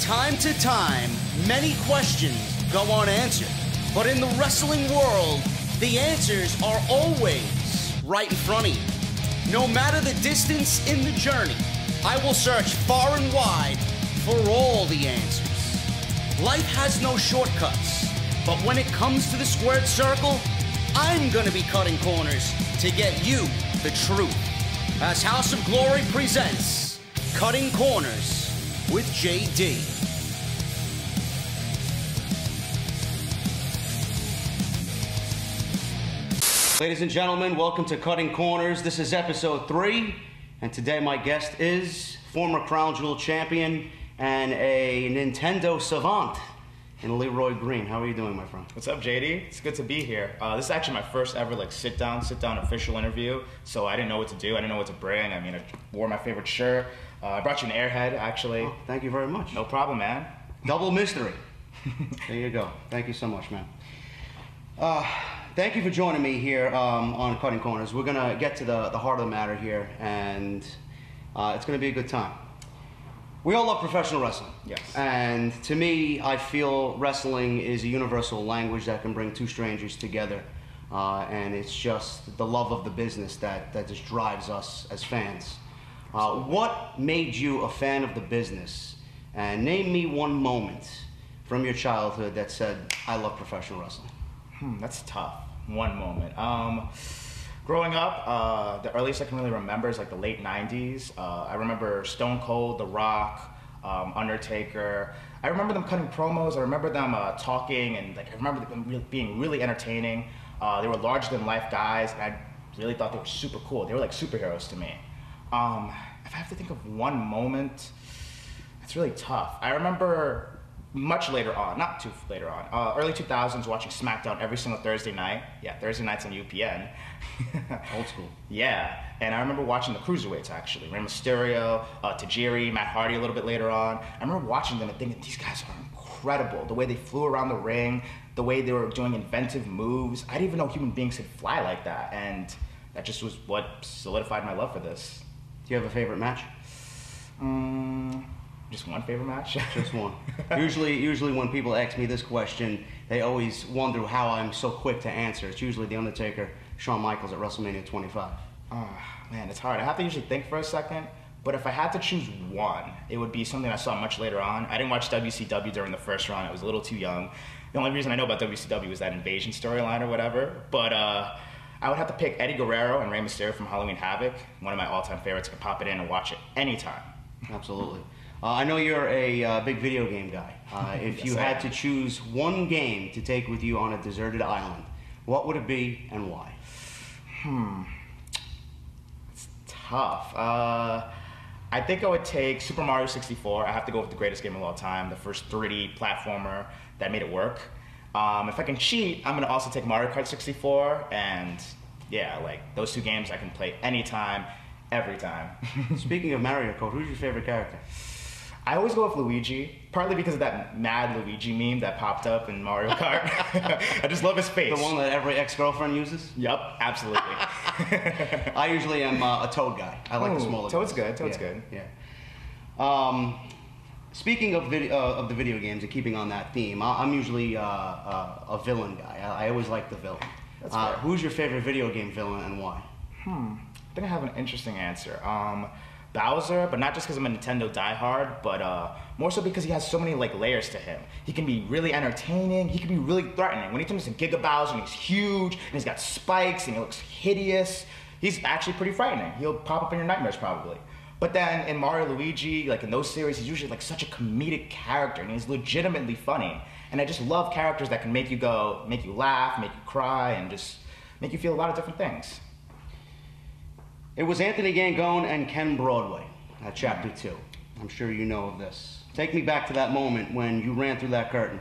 time to time, many questions go unanswered. But in the wrestling world, the answers are always right in front of you. No matter the distance in the journey, I will search far and wide for all the answers. Life has no shortcuts, but when it comes to the squared circle, I'm gonna be cutting corners to get you the truth. As House of Glory presents Cutting Corners with JD. Ladies and gentlemen, welcome to Cutting Corners. This is episode 3, and today my guest is former Crown Jewel champion and a Nintendo savant in LeRoy Green. How are you doing, my friend? What's up, JD? It's good to be here. This is actually my first ever sit down official interview. So I didn't know what to do. I didn't know what to bring. I mean, I wore my favorite shirt. I brought you an Airhead, actually. Oh, thank you very much. No problem, man. Double mystery. There you go. Thank you so much, man. Thank you for joining me here on Cutting Corners. We're gonna get to the heart of the matter here, and it's gonna be a good time. We all love professional wrestling. Yes. And to me, I feel wrestling is a universal language that can bring two strangers together. And it's just the love of the business that just drives us as fans. What made you a fan of the business? And name me one moment from your childhood that said, I love professional wrestling. That's tough. One moment. Growing up, the earliest I can really remember is the late 90s. I remember Stone Cold, The Rock, Undertaker. I remember them cutting promos. I remember them talking, and I remember them being really entertaining. They were larger than life guys, and I really thought they were super cool. They were like superheroes to me. If I have to think of one moment, it's really tough. I remember much later on, not too later on, early 2000s, watching SmackDown every single Thursday night. Yeah, Thursday nights on UPN. Old school. Yeah, and I remember watching the Cruiserweights, actually. Rey Mysterio, Tajiri, Matt Hardy a little bit later on. I remember watching them and thinking, these guys are incredible. The way they flew around the ring, the way they were doing inventive moves. I didn't even know human beings could fly like that, and that just was what solidified my love for this. Do you have a favorite match? Just one favorite match? Just one. Usually when people ask me this question, they always wonder how I'm so quick to answer. It's usually The Undertaker, Shawn Michaels at WrestleMania 25. Oh, man, it's hard. I have to usually think for a second, but if I had to choose one, it would be something I saw much later on. I didn't watch WCW during the first run. I was a little too young. The only reason I know about WCW was that Invasion storyline or whatever, but I would have to pick Eddie Guerrero and Rey Mysterio from Halloween Havoc, one of my all-time favorites. I can pop it in and watch it anytime. Absolutely. I know you're a big video game guy. If Yes, you had to choose one game to take with you on a deserted island, what would it be and why? It's tough. I think I would take Super Mario 64. I have to go with the greatest game of all time, the first 3D platformer that made it work. If I can cheat, I'm gonna also take Mario Kart 64, and yeah, those two games I can play anytime, every time. Speaking of Mario Kart, who's your favorite character? I always go with Luigi, partly because of that mad Luigi meme that popped up in Mario Kart. I just love his face. The one that every ex-girlfriend uses? Yup, absolutely. I usually am a Toad guy. I like the smaller Toad's guys. good, Toad's good. Yeah. Speaking of the video games and keeping on that theme, I'm usually a villain guy. I always like the villain. That's fair. Who's your favorite video game villain and why? I think I have an interesting answer. Bowser, but not just because I'm a Nintendo diehard, but more so because he has so many layers to him. He can be really entertaining, he can be really threatening. When he turns into Giga Bowser and he's huge, and he's got spikes, and he looks hideous, he's actually pretty frightening. He'll pop up in your nightmares, probably. But then in Mario Luigi, in those series, he's usually such a comedic character, and he's legitimately funny. And I just love characters that can make you laugh, make you cry, and just make you feel a lot of different things. It was Anthony Gangone and Ken Broadway at Chapter 2. I'm sure you know of this. Take me back to that moment when you ran through that curtain,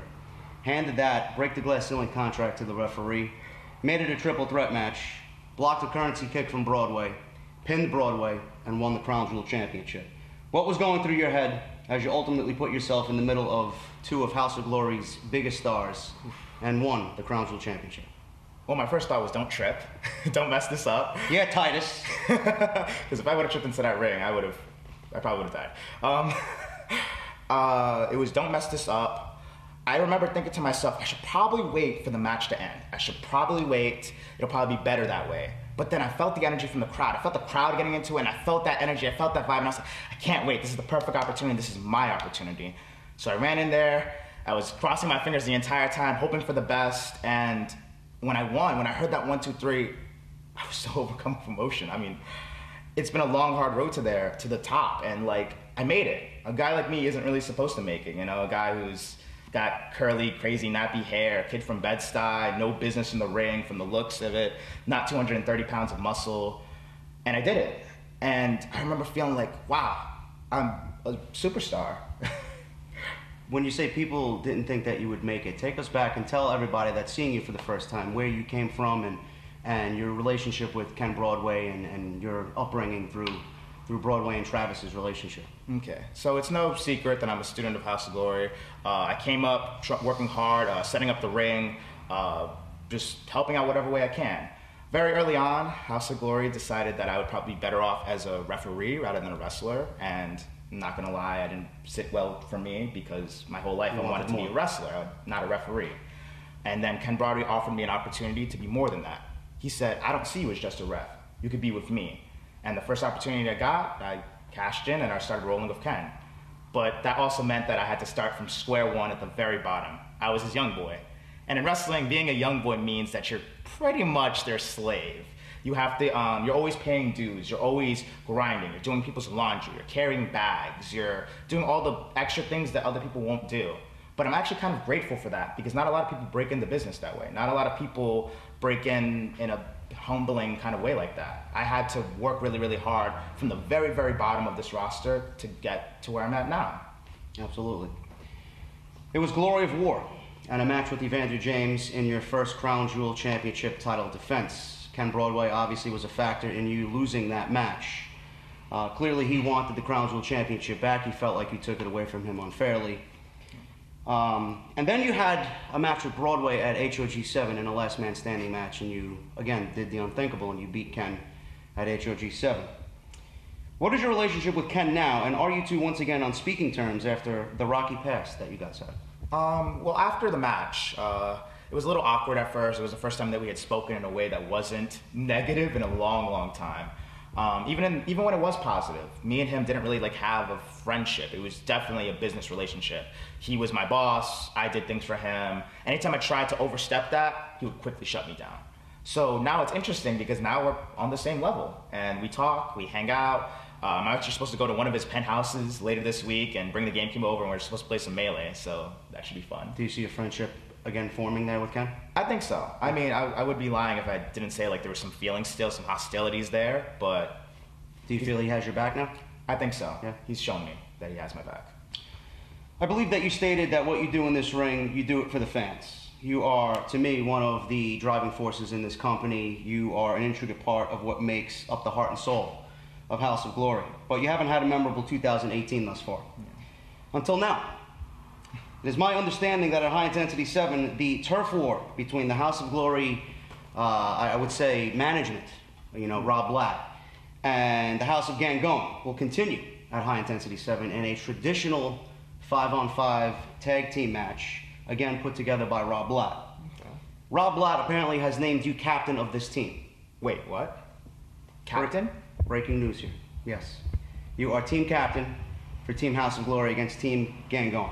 handed that break-the-glass ceiling contract to the referee, made it a triple threat match, blocked a currency kick from Broadway, pinned Broadway, and won the Crown Jewel Championship. What was going through your head as you ultimately put yourself in the middle of two of House of Glory's biggest stars and won the Crown Jewel Championship? Well, my first thought was don't trip. Don't mess this up. Yeah, Titus. Because if I would have tripped into that ring, I probably would have died. It was Don't Mess This Up. I remember thinking to myself, I should probably wait for the match to end. I should probably wait. It'll probably be better that way. But then I felt the energy from the crowd. I felt the crowd getting into it, and I felt that energy. I felt that vibe, and I was like, I can't wait. This is the perfect opportunity. This is my opportunity. So I ran in there. I was crossing my fingers the entire time, hoping for the best. And when I won, when I heard that 1, 2, 3, I was so overcome with emotion. I mean, it's been a long, hard road to the top, and like, I made it. A guy like me isn't really supposed to make it, you know, a guy who's got curly, crazy, nappy hair, a kid from Bed-Stuy, no business in the ring from the looks of it, not 230 pounds of muscle, and I did it. And I remember feeling like, wow, I'm a superstar. When you say people didn't think that you would make it, take us back and tell everybody that's seeing you for the first time where you came from and your relationship with Ken Broadway and your upbringing through Broadway and Travis's relationship. Okay, so it's no secret that I'm a student of House of Glory. I came up working hard, setting up the ring, just helping out whatever way I can. Very early on, House of Glory decided that I would probably be better off as a referee rather than a wrestler, and I'm not gonna lie, I didn't sit well for me because my whole life I wanted to be a wrestler, not a referee. And then Ken Broadway offered me an opportunity to be more than that. He said, I don't see you as just a ref. You could be with me. And the first opportunity I got, I cashed in and I started rolling with Ken. But that also meant that I had to start from square one at the very bottom. I was his young boy. And in wrestling, being a young boy means that you're pretty much their slave. You have to, you're always paying dues, you're always grinding, you're doing people's laundry, you're carrying bags, you're doing all the extra things that other people won't do. But I'm actually kind of grateful for that because not a lot of people break into business that way. Not a lot of people break in a humbling kind of way like that. I had to work really, really hard from the very, very bottom of this roster to get to where I'm at now. Absolutely. It was Glory of War and a match with Evander James in your first Crown Jewel Championship title defense. Ken Broadway obviously was a factor in you losing that match. Clearly he wanted the Crown Jewel Championship back. He felt like you took it away from him unfairly. And then you had a match with Broadway at HOG 7 in a last man standing match, and you, again, did the unthinkable and you beat Ken at HOG 7. What is your relationship with Ken now, and are you two once again on speaking terms after the rocky past that you guys had? Well, after the match, it was a little awkward at first. It was the first time that we had spoken in a way that wasn't negative in a long, long time. Even when it was positive, me and him didn't really have a friendship. It was definitely a business relationship. He was my boss, I did things for him. Anytime I tried to overstep that, he would quickly shut me down. So now it's interesting because now we're on the same level and we talk, we hang out. I'm actually supposed to go to one of his penthouses later this week and bring the GameCube over, and we're supposed to play some Melee, so that should be fun. Do you see a friendship again forming there with Ken? I think so. I mean, I would be lying if I didn't say there were some feelings still, some hostilities there, but... Do you feel he has your back now? I think so. Yeah. He's shown me that he has my back. I believe that you stated that what you do in this ring, you do it for the fans. You are, to me, one of the driving forces in this company. You are an intricate part of what makes up the heart and soul of House of Glory. But you haven't had a memorable 2018 thus far. Yeah. Until now. It is my understanding that at High Intensity 7, the turf war between the House of Glory, I would say management, Rob Blatt, and the House of Gangon will continue at High Intensity 7 in a traditional 5-on-5 tag team match, again put together by Rob Blatt. Okay. Rob Blatt apparently has named you captain of this team. Wait, what? Captain? Breaking news here. Yes. You are team captain for Team House of Glory against Team Gangon.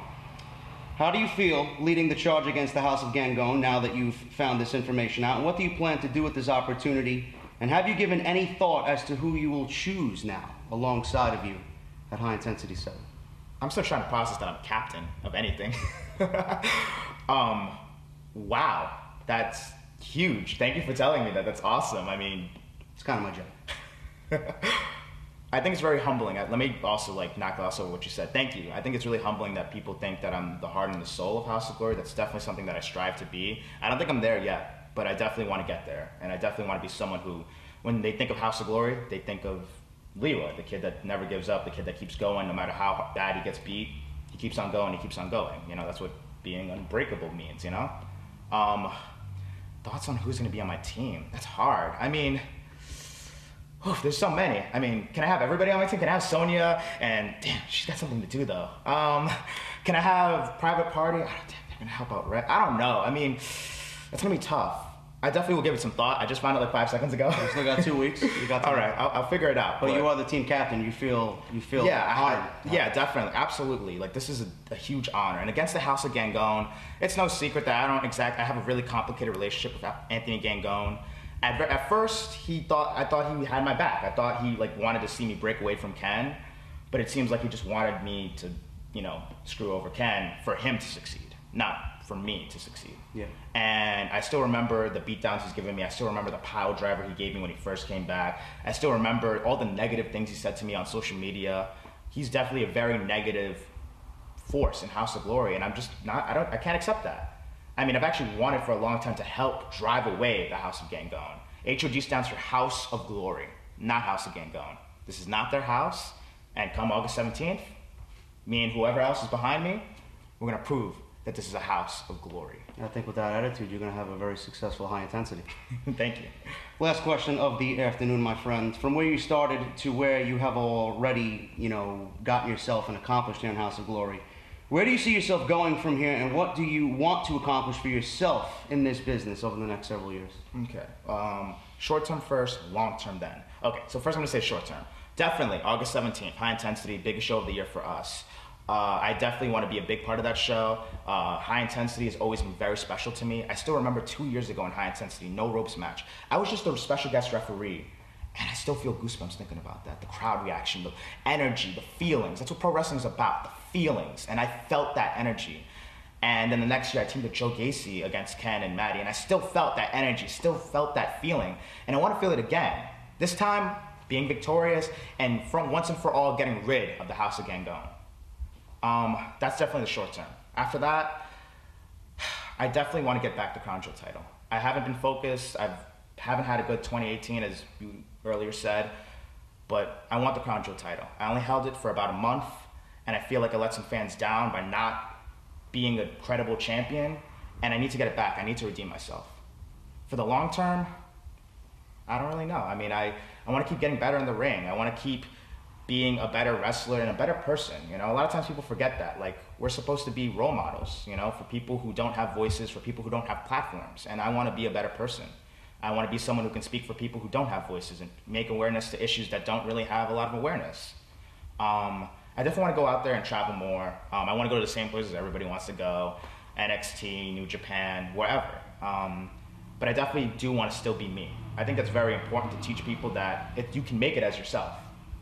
How do you feel leading the charge against the House of Gangon now that you've found this information out? And what do you plan to do with this opportunity? And have you given any thought as to who you will choose now alongside of you at High Intensity 7? I'm still trying to process that I'm captain of anything. Wow, that's huge. Thank you for telling me that. That's awesome. I mean, it's kind of my job. I think it's very humbling. Let me also knock also what you said. Thank you. I think it's really humbling that people think that I'm the heart and the soul of House of Glory. That's definitely something that I strive to be. I don't think I'm there yet, but I definitely want to get there. And I definitely want to be someone who, when they think of House of Glory, they think of LeRoy, the kid that never gives up, the kid that keeps going no matter how bad he gets beat. He keeps on going, he keeps on going. That's what being unbreakable means, Thoughts on who's going to be on my team? That's hard. I mean, There's so many. I mean, can I have everybody on my team? Can I have Sonya? And damn, she's got something to do though. Can I have Private Party? Oh, damn, they're gonna help out Red. I don't know. I mean, it's gonna be tough. I definitely will give it some thought. I just found out like 5 seconds ago. You still got 2 weeks. You got all right, I'll figure it out. But you are the team captain. You feel honored. Yeah, definitely, absolutely. Like this is a huge honor. And against the House of Gangone, it's no secret that I have a really complicated relationship with Anthony Gangone. At first, I thought he had my back. I thought he like wanted to see me break away from Ken, but it seems like he just wanted me to, screw over Ken for him to succeed, not for me to succeed. Yeah. And I still remember the beatdowns he's given me. I still remember the pile driver he gave me when he first came back. I still remember all the negative things he said to me on social media. He's definitely a very negative force in House of Glory, and I'm just not. I can't accept that. I mean, I've actually wanted for a long time to help drive away the House of Gangone. HOG stands for House of Glory, not House of Gangone. This is not their house, and come August 17th, me and whoever else is behind me, we're gonna prove that this is a house of glory. I think with that attitude, you're going to have a very successful high intensity. Thank you. Last question of the afternoon, my friend. From where you started to where you have already, gotten yourself and accomplished here in House of Glory, where do you see yourself going from here, and what do you want to accomplish for yourself in this business over the next several years? Okay. Short term first, long term then. Okay, so first I'm going to say short term. Definitely, August 17th, high intensity, biggest show of the year for us. I definitely want to be a big part of that show. High Intensity has always been very special to me. I still remember 2 years ago in High Intensity, no ropes match. I was just a special guest referee, and I still feel goosebumps thinking about that. The crowd reaction, the energy, the feelings. That's what pro wrestling is about, the feelings. And I felt that energy. And then the next year, I teamed with Joe Gacy against Ken and Maddie, and I still felt that energy, still felt that feeling. And I want to feel it again. This time, being victorious, and once and for all, getting rid of the House of Gangone. That's definitely the short term. After that, I definitely want to get back the Crown Jewel title. I haven't been focused. I haven't had a good 2018, as you earlier said, but I want the Crown Jewel title. I only held it for about a month, and I feel like I let some fans down by not being a credible champion, and I need to get it back. I need to redeem myself. For the long term, I don't really know. I mean, I want to keep getting better in the ring. I want to keep being a better wrestler and a better person. A lot of times people forget that. Like, we're supposed to be role models, for people who don't have voices, for people who don't have platforms. And I want to be a better person. I want to be someone who can speak for people who don't have voices and make awareness to issues that don't really have a lot of awareness. I definitely want to go out there and travel more. I want to go to the same places everybody wants to go, NXT, New Japan, wherever. But I definitely do want to still be me. I think that's very important to teach people that you can make it as yourself.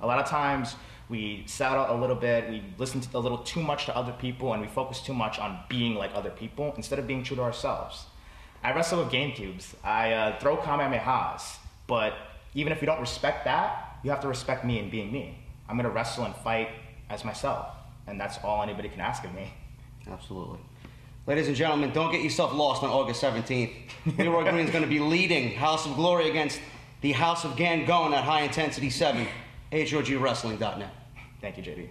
A lot of times we settle a little bit, we listen a little too much to other people, and we focus too much on being like other people instead of being true to ourselves. I wrestle with GameCubes. I throw Kamehamehas, but even if you don't respect that, you have to respect me and being me. I'm going to wrestle and fight as myself, and that's all anybody can ask of me. Absolutely. Ladies and gentlemen, don't get yourself lost on August 17th. LeRoy Green is going to be leading House of Glory against the House of Gangone at High Intensity 7. HOGWrestling.net. Thank you, JD.